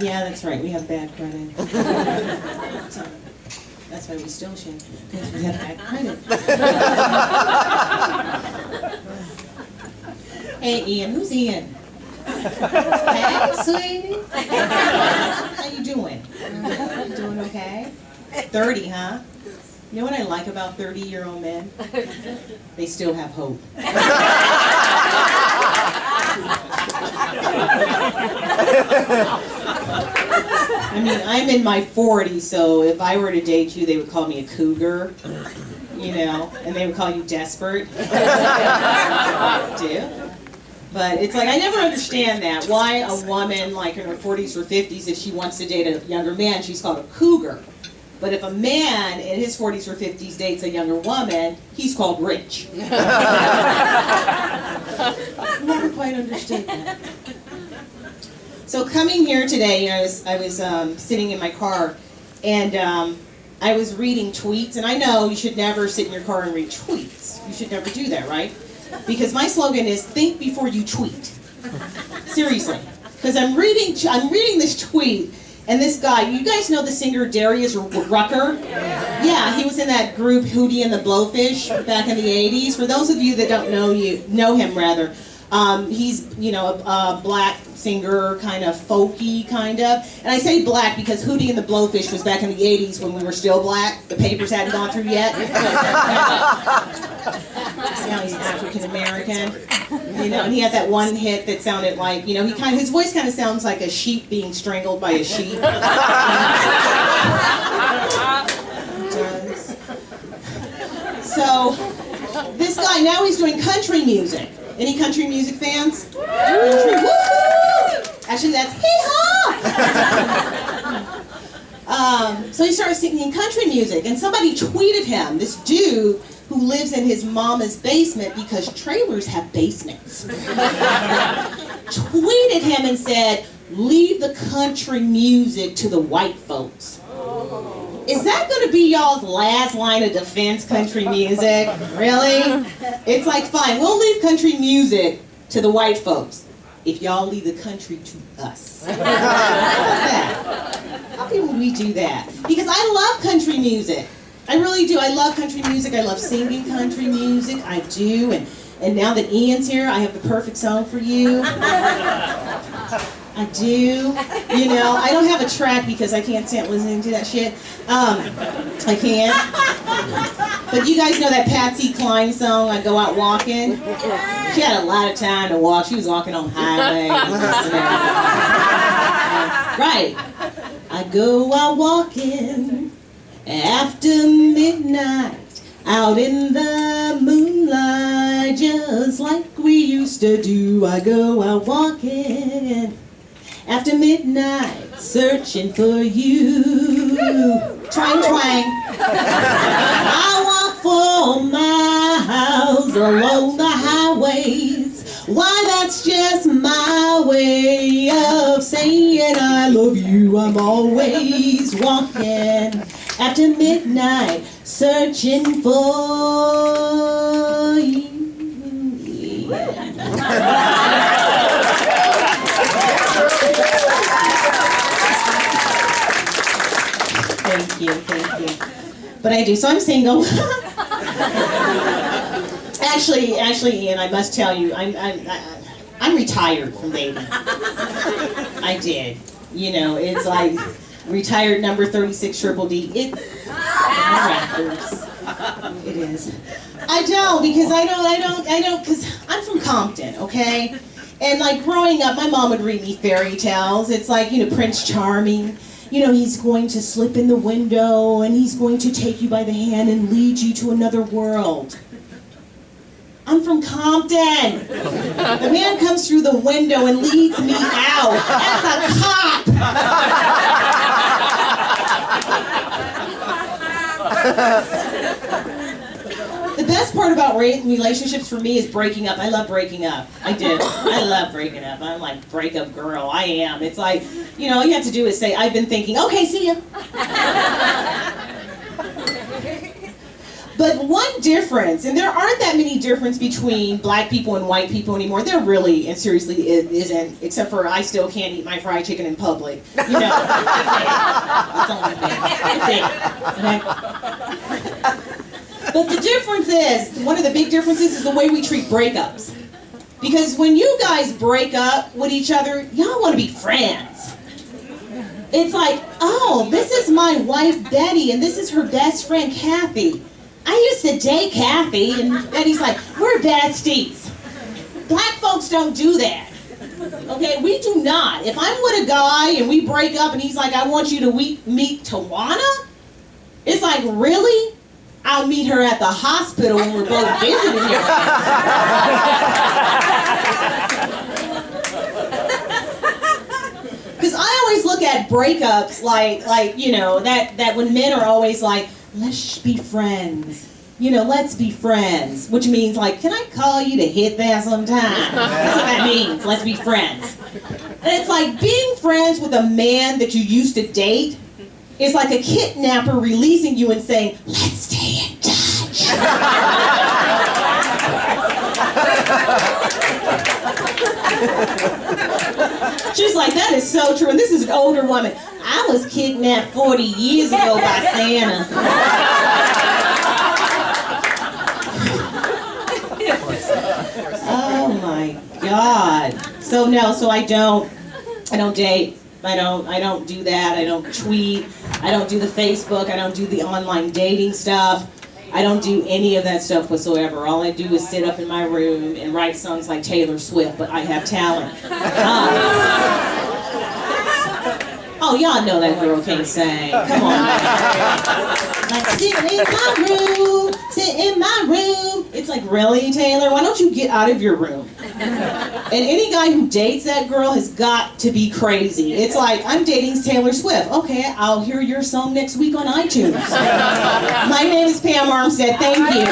Yeah, that's right. We have bad credit. That's why we still should, because we have bad credit. Hey, Ian. Who's Ian? Hey, sweetie. How you doing? You doing okay? 30, huh? You know what I like about 30-year-old men? They still have hope. I mean, I'm in my 40s, so if I were to date you, they would call me a cougar, you know, and they would call you desperate. Do? But it's like, I never understand that. Why a woman, like in her 40s or 50s, if she wants to date a younger man, she's called a cougar. But if a man in his 40s or 50s dates a younger woman, he's called rich. I never quite understood that. So coming here today, you know, I was sitting in my car, and I was reading tweets, and I know you should never sit in your car and read tweets. You should never do that, right? Because my slogan is, think before you tweet. Seriously. Because I'm reading this tweet, and this guy, you guys know the singer Darius Rucker? Yeah, he was in that group Hootie and the Blowfish back in the 80s. For those of you that don't know him rather, he's, you know, a black singer, kind of folky, kind of. And I say black because Hootie and the Blowfish was back in the 80s when we were still black. The papers hadn't gone through yet. Now he's African American. You know, and he had that one hit that sounded like, you know, his voice kind of sounds like a sheep being strangled by a sheep. It does. So, this guy, now he's doing country music. Any country music fans? Country, woo! Actually, that's hee-haw! So he started singing country music, and somebody tweeted him, this dude who lives in his mama's basement because trailers have basements, tweeted him and said, leave the country music to the white folks. Is that going to be y'all's last line of defense, country music? Really? It's like, fine, we'll leave country music to the white folks if y'all leave the country to us. How about that? How can we do that? Because I love country music. I really do. I love country music. I love singing country music. I do. And now that Ian's here, I have the perfect song for you. I do. You know, I don't have a track because I can't stand listening to that shit. I can't. But you guys know that Patsy Cline song, I Go Out Walking? She had a lot of time to walk. She was walking on highways. Right. I go out walking after midnight, out in the moonlight, just like we used to do. I go out walking after midnight, searching for you. Twang, twang. I walk for miles along the highways. Why, that's just my way of saying I love you. I'm always walking after midnight, searching for you. Thank you. But I do, so I'm single. Actually, Ian, I must tell you, I'm retired from dating. I did. You know, it's like retired number 36 triple D. It's miraculous. It is. I don't, because I don't, because I'm from Compton, okay? And like growing up, my mom would read me fairy tales. It's like, you know, Prince Charming. You know, he's going to slip in the window and he's going to take you by the hand and lead you to another world. I'm from Compton. The man comes through the window and leads me out. That's a cop. The best part about relationships for me is breaking up. I love breaking up. I do. I love breaking up. I'm like breakup girl. I am. It's like, you know, all you have to do is say, I've been thinking, okay, see ya. But one difference, and there aren't that many difference between black people and white people anymore. There really, and seriously, isn't, except for I still can't eat my fried chicken in public. You know, that's only that. But the difference is, one of the big differences is the way we treat breakups. Because when you guys break up with each other, y'all want to be friends. It's like, oh, this is my wife, Betty, and this is her best friend, Kathy. I used to date Kathy, and Betty's like, we're besties. Black folks don't do that. Okay, we do not. If I'm with a guy and we break up and he's like, I want you to meet Tawana, it's like, really? I'll meet her at the hospital when we're both visiting her. Because I always look at breakups like you know, that when men are always like, let's be friends. You know, let's be friends. Which means like, can I call you to hit that sometime? That's what that means, let's be friends. And it's like being friends with a man that you used to date is like a kidnapper releasing you and saying, let's stay in touch. She's like, that is so true. And this is an older woman. I was kidnapped 40 years ago by Santa. Oh my God. So no, so I don't date. I don't do that. I don't tweet. I don't do the Facebook. I don't do the online dating stuff. I don't do any of that stuff whatsoever. All I do is sit up in my room and write songs like Taylor Swift, but I have talent. Oh, y'all know that girl can't sing. Come on. Like, sit in my room. It's like, really, Taylor? Why don't you get out of your room? And any guy who dates that girl has got to be crazy. It's like, I'm dating Taylor Swift. Okay, I'll hear your song next week on iTunes. My name is Pam Armstead. Thank you.